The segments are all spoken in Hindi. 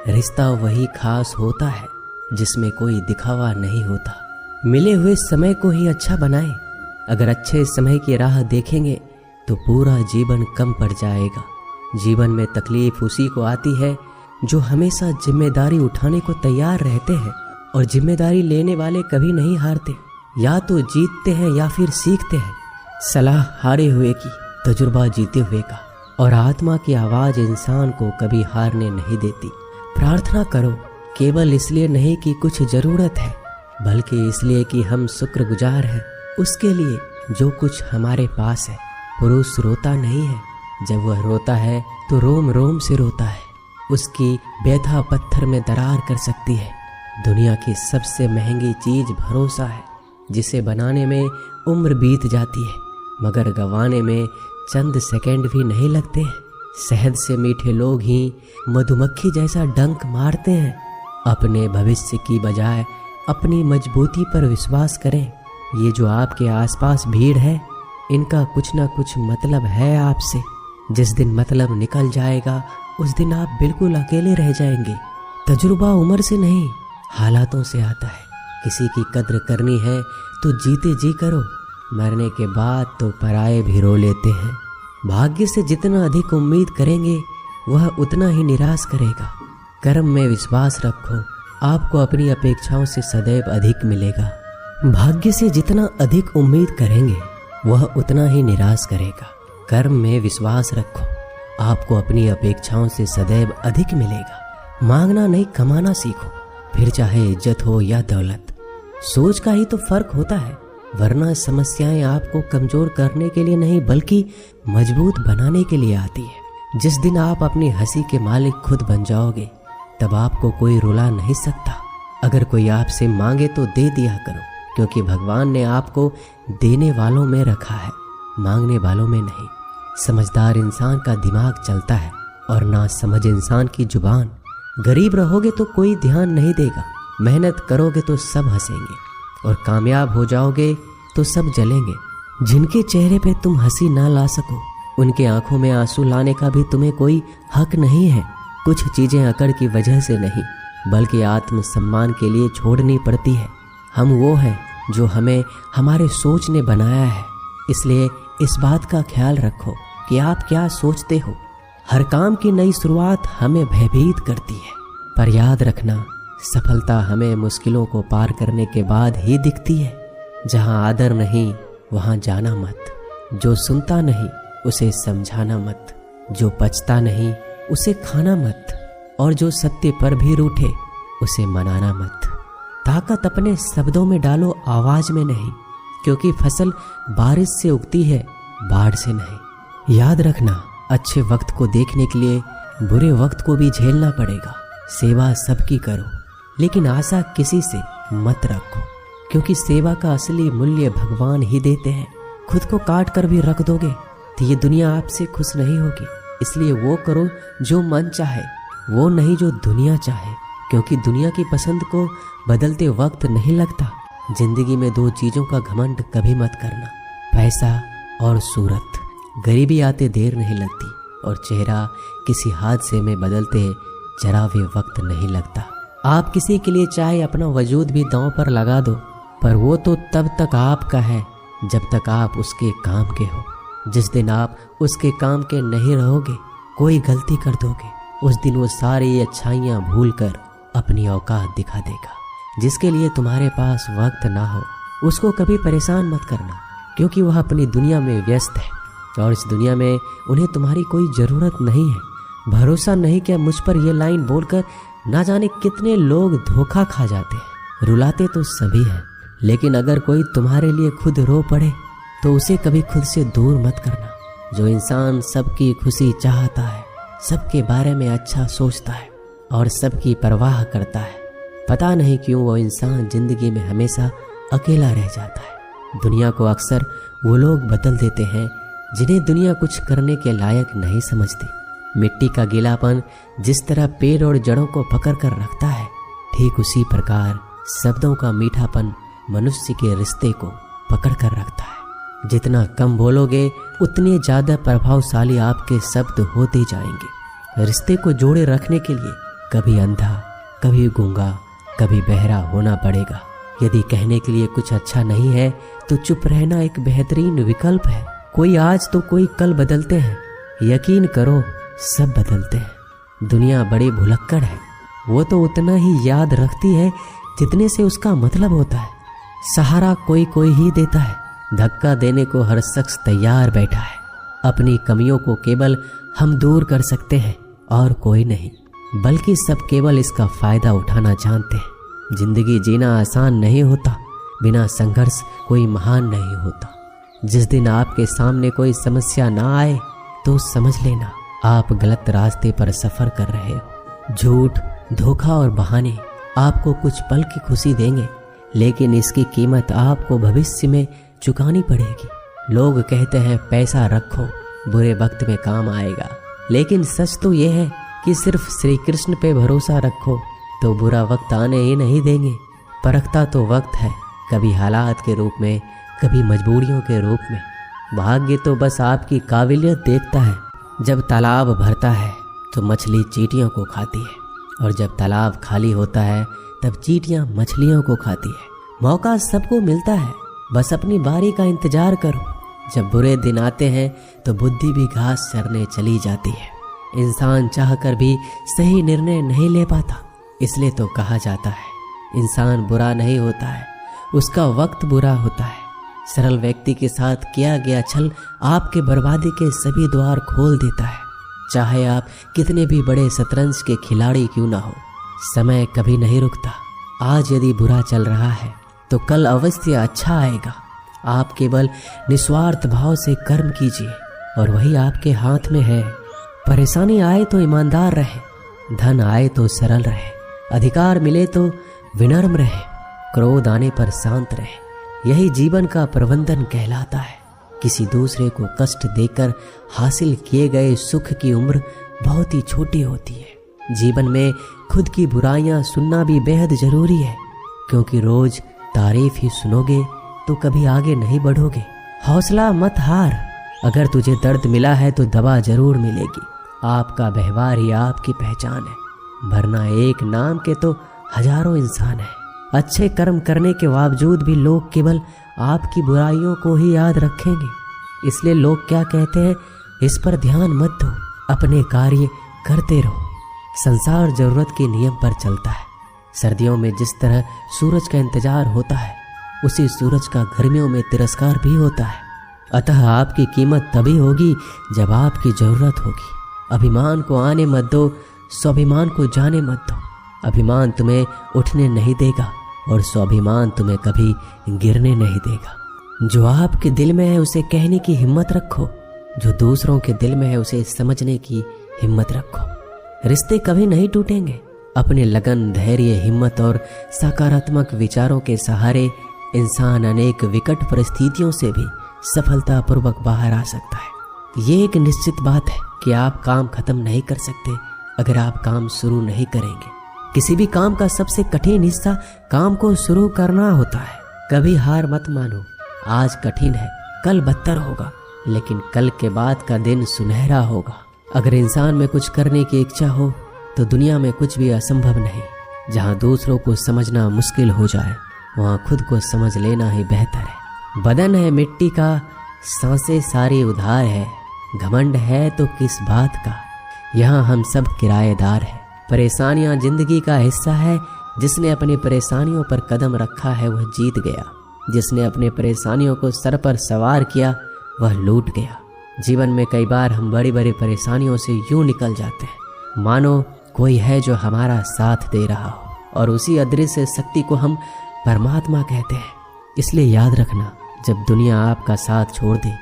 रिश्ता वही खास होता है जिसमें कोई दिखावा नहीं होता। मिले हुए समय को ही अच्छा बनाएं। अगर अच्छे समय की राह देखेंगे तो पूरा जीवन कम पड़ जाएगा। जीवन में तकलीफ उसी को आती है जो हमेशा जिम्मेदारी उठाने को तैयार रहते हैं, और जिम्मेदारी लेने वाले कभी नहीं हारते। या तो जीतते हैं या फिर सीखते हैं। सलाह हारे हुए की, तजुर्बा जीते हुए का, और आत्मा की आवाज इंसान को कभी हारने नहीं देती। प्रार्थना करो, केवल इसलिए नहीं कि कुछ जरूरत है, बल्कि इसलिए कि हम शुक्रगुजार हैं उसके लिए जो कुछ हमारे पास है। पुरुष रोता नहीं है, जब वह रोता है तो रोम रोम से रोता है। उसकी व्यथा पत्थर में दरार कर सकती है। दुनिया की सबसे महंगी चीज भरोसा है, जिसे बनाने में उम्र बीत जाती है मगर गंवाने में चंद सेकंड भी नहीं लगते हैं। शहद से मीठे लोग ही मधुमक्खी जैसा डंक मारते हैं। अपने भविष्य की बजाय अपनी मजबूती पर विश्वास करें। ये जो आपके आसपास भीड़ है, इनका कुछ ना कुछ मतलब है आपसे। जिस दिन मतलब निकल जाएगा उस दिन आप बिल्कुल अकेले रह जाएंगे। तजुर्बा उम्र से नहीं, हालातों से आता है। किसी की कद्र करनी है तो जीते जी करो, मरने के बाद तो पराये भी रो लेते हैं। भाग्य से जितना अधिक उम्मीद करेंगे वह उतना ही निराश करेगा। कर्म में विश्वास रखो, आपको अपनी अपेक्षाओं से सदैव अधिक मिलेगा। भाग्य से जितना अधिक उम्मीद करेंगे वह उतना ही निराश करेगा। कर्म में विश्वास रखो, आपको अपनी अपेक्षाओं से सदैव अधिक मिलेगा। मांगना नहीं, कमाना सीखो, फिर चाहे इज्जत हो या दौलत। सोच का ही तो फर्क होता है, वरना समस्याएं आपको कमजोर करने के लिए नहीं बल्कि मजबूत बनाने के लिए आती है। जिस दिन आप अपनी हंसी के मालिक खुद बन जाओगे तब आपको कोई रुला नहीं सकता। अगर कोई आपसे मांगे तो दे दिया करो, क्योंकि भगवान ने आपको देने वालों में रखा है, मांगने वालों में नहीं। समझदार इंसान का दिमाग चलता है और ना समझ इंसान की जुबान। गरीब रहोगे तो कोई ध्यान नहीं देगा, मेहनत करोगे तो सब हंसेंगे, और कामयाब हो जाओगे तो सब जलेंगे। जिनके चेहरे पे तुम हंसी ना ला सको उनके आंखों में आंसू लाने का भी तुम्हें कोई हक नहीं है। कुछ चीजें अकड़ की वजह से नहीं बल्कि आत्मसम्मान के लिए छोड़नी पड़ती है। हम वो हैं जो हमें हमारे सोच ने बनाया है, इसलिए इस बात का ख्याल रखो कि आप क्या सोचते हो। हर काम की नई शुरुआत हमें भयभीत करती है, पर याद रखना सफलता हमें मुश्किलों को पार करने के बाद ही दिखती है। जहां आदर नहीं वहां जाना मत, जो सुनता नहीं उसे समझाना मत, जो पचता नहीं उसे खाना मत, और जो सत्य पर भी रूठे उसे मनाना मत। ताकत अपने शब्दों में डालो, आवाज में नहीं, क्योंकि फसल बारिश से उगती है, बाढ़ से नहीं। याद रखना, अच्छे वक्त को देखने के लिए बुरे वक्त को भी झेलना पड़ेगा। सेवा सबकी करो, लेकिन आशा किसी से मत रखो, क्योंकि सेवा का असली मूल्य भगवान ही देते हैं। खुद को काट कर भी रख दोगे तो ये दुनिया आपसे खुश नहीं होगी। इसलिए वो करो जो मन चाहे, वो नहीं जो दुनिया चाहे, क्योंकि दुनिया की पसंद को बदलते वक्त नहीं लगता। जिंदगी में दो चीजों का घमंड कभी मत करना, पैसा और सूरत। गरीबी आते देर नहीं लगती और चेहरा किसी हादसे में बदलते जरा भी वक्त नहीं लगता। आप किसी के लिए चाहे अपना वजूद भी दांव पर लगा दो, पर वो तो तब तक आपका है जब तक आप उसके काम के हो। जिस दिन आप उसके काम के नहीं रहोगे, कोई गलती कर दोगे, उस दिन वो सारी अच्छाइयाँ भूल कर अपनी औकात दिखा देगा। जिसके लिए तुम्हारे पास वक्त ना हो उसको कभी परेशान मत करना, क्योंकि वह अपनी दुनिया में व्यस्त है और इस दुनिया में उन्हें तुम्हारी कोई ज़रूरत नहीं है। भरोसा नहीं किया मुझ पर यह लाइन बोलकर ना जाने कितने लोग धोखा खा जाते हैं। रुलाते तो सभी हैं, लेकिन अगर कोई तुम्हारे लिए खुद रो पड़े तो उसे कभी खुद से दूर मत करना। जो इंसान सबकी खुशी चाहता है, सबके बारे में अच्छा सोचता है और सबकी परवाह करता है, पता नहीं क्यों वो इंसान जिंदगी में हमेशा अकेला रह जाता है। दुनिया को अक्सर वो लोग बदल देते हैं जिन्हें दुनिया कुछ करने के लायक नहीं समझती। मिट्टी का गीलापन जिस तरह पेड़ और जड़ों को पकड़ कर रखता है, ठीक उसी प्रकार शब्दों का मीठापन मनुष्य के रिश्ते को पकड़ कर रखता है। जितना कम बोलोगे उतने ज्यादा प्रभावशाली आपके शब्द होते जाएंगे। रिश्ते को जोड़े रखने के लिए कभी अंधा, कभी गूंगा, कभी बहरा होना पड़ेगा। यदि कहने के लिए कुछ अच्छा नहीं है तो चुप रहना एक बेहतरीन विकल्प है। कोई आज तो कोई कल बदलते हैं, यकीन करो सब बदलते हैं। दुनिया बड़ी भुलक्कड़ है, वो तो उतना ही याद रखती है जितने से उसका मतलब होता है। सहारा कोई कोई ही देता है, धक्का देने को हर शख्स तैयार बैठा है। अपनी कमियों को केवल हम दूर कर सकते हैं और कोई नहीं, बल्कि सब केवल इसका फायदा उठाना जानते हैं। जिंदगी जीना आसान नहीं होता, बिना संघर्ष कोई महान नहीं होता। जिस दिन आपके सामने कोई समस्या ना आए तो समझ लेना आप गलत रास्ते पर सफर कर रहे हो। झूठ, धोखा और बहाने आपको कुछ पल की खुशी देंगे, लेकिन इसकी कीमत आपको भविष्य में चुकानी पड़ेगी। लोग कहते हैं पैसा रखो, बुरे वक्त में काम आएगा, लेकिन सच तो यह है कि सिर्फ श्री कृष्ण पे भरोसा रखो तो बुरा वक्त आने ही नहीं देंगे। परखता तो वक्त है, कभी हालात के रूप में, कभी मजबूरियों के रूप में। भाग्य तो बस आपकी काबिलियत देखता है। जब तालाब भरता है तो मछली चींटियों को खाती है, और जब तालाब खाली होता है तब चींटियां मछलियों को खाती है। मौका सबको मिलता है, बस अपनी बारी का इंतजार करो। जब बुरे दिन आते हैं तो बुद्धि भी घास चरने चली जाती है। इंसान चाहकर भी सही निर्णय नहीं ले पाता, इसलिए तो कहा जाता है इंसान बुरा नहीं होता है, उसका वक्त बुरा होता है। सरल व्यक्ति के साथ किया गया छल आपके बर्बादी के सभी द्वार खोल देता है। चाहे आप कितने भी बड़े शतरंज के खिलाड़ी क्यों ना हो, समय कभी नहीं रुकता। आज यदि बुरा चल रहा है तो कल अवश्य अच्छा आएगा। आप केवल निस्वार्थ भाव से कर्म कीजिए और वही आपके हाथ में है। परेशानी आए तो ईमानदार रहे, धन आए तो सरल रहे, अधिकार मिले तो विनम्र रहे, क्रोध आने पर शांत रहे। यही जीवन का प्रबंधन कहलाता है। किसी दूसरे को कष्ट देकर हासिल किए गए सुख की उम्र बहुत ही छोटी होती है। जीवन में खुद की बुराइयां सुनना भी बेहद जरूरी है, क्योंकि रोज तारीफ ही सुनोगे तो कभी आगे नहीं बढ़ोगे। हौसला मत हार, अगर तुझे दर्द मिला है तो दवा जरूर मिलेगी। आपका व्यवहार ही आपकी पहचान है, वरना एक नाम के तो हजारों इंसान हैं। अच्छे कर्म करने के बावजूद भी लोग केवल आपकी बुराइयों को ही याद रखेंगे। इसलिए लोग क्या कहते हैं इस पर ध्यान मत दो, अपने कार्य करते रहो। संसार जरूरत के नियम पर चलता है। सर्दियों में जिस तरह सूरज का इंतजार होता है, उसी सूरज का गर्मियों में तिरस्कार भी होता है। अतः आपकी कीमत तभी होगी जब आपकी जरूरत होगी। अभिमान को आने मत दो, स्वाभिमान को जाने मत दो। अभिमान तुम्हें उठने नहीं देगा और स्वाभिमान तुम्हें कभी गिरने नहीं देगा। जो आपके दिल में है उसे कहने की हिम्मत रखो, जो दूसरों के दिल में है उसे समझने की हिम्मत रखो। रिश्ते कभी नहीं टूटेंगे। अपने लगन, धैर्य, हिम्मत और सकारात्मक विचारों के सहारे इंसान अनेक विकट परिस्थितियों से भी सफलतापूर्वक बाहर आ सकता है। ये एक निश्चित बात है कि आप काम खत्म नहीं कर सकते अगर आप काम शुरू नहीं करेंगे। किसी भी काम का सबसे कठिन हिस्सा काम को शुरू करना होता है। कभी हार मत मानो। आज कठिन है, कल बदतर होगा, लेकिन कल के बाद का दिन सुनहरा होगा। अगर इंसान में कुछ करने की इच्छा हो तो दुनिया में कुछ भी असंभव नहीं। जहाँ दूसरों को समझना मुश्किल हो जाए, वहाँ खुद को समझ लेना ही बेहतर है। बदन है मिट्टी का, सांसें सारी उधार है। घमंड है तो किस बात का, यहाँ हम सब किराएदार हैं। परेशानियां जिंदगी का हिस्सा है। जिसने अपनी परेशानियों पर कदम रखा है वह जीत गया। जिसने अपने परेशानियों को सर पर सवार किया वह लूट गया। जीवन में कई बार हम बड़ी बड़ी परेशानियों से यूं निकल जाते हैं मानो कोई है जो हमारा साथ दे रहा हो, और उसी अदृश्य शक्ति को हम परमात्मा कहते हैं। इसलिए याद रखना, जब दुनिया आपका साथ छोड़ दे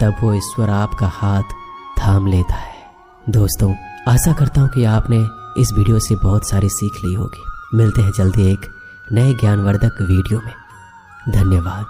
तब वो ईश्वर आपका हाथ थाम लेता है। दोस्तों, आशा करता हूँ कि आपने इस वीडियो से बहुत सारी सीख ली होगी। मिलते हैं जल्दी एक नए ज्ञानवर्धक वीडियो में। धन्यवाद।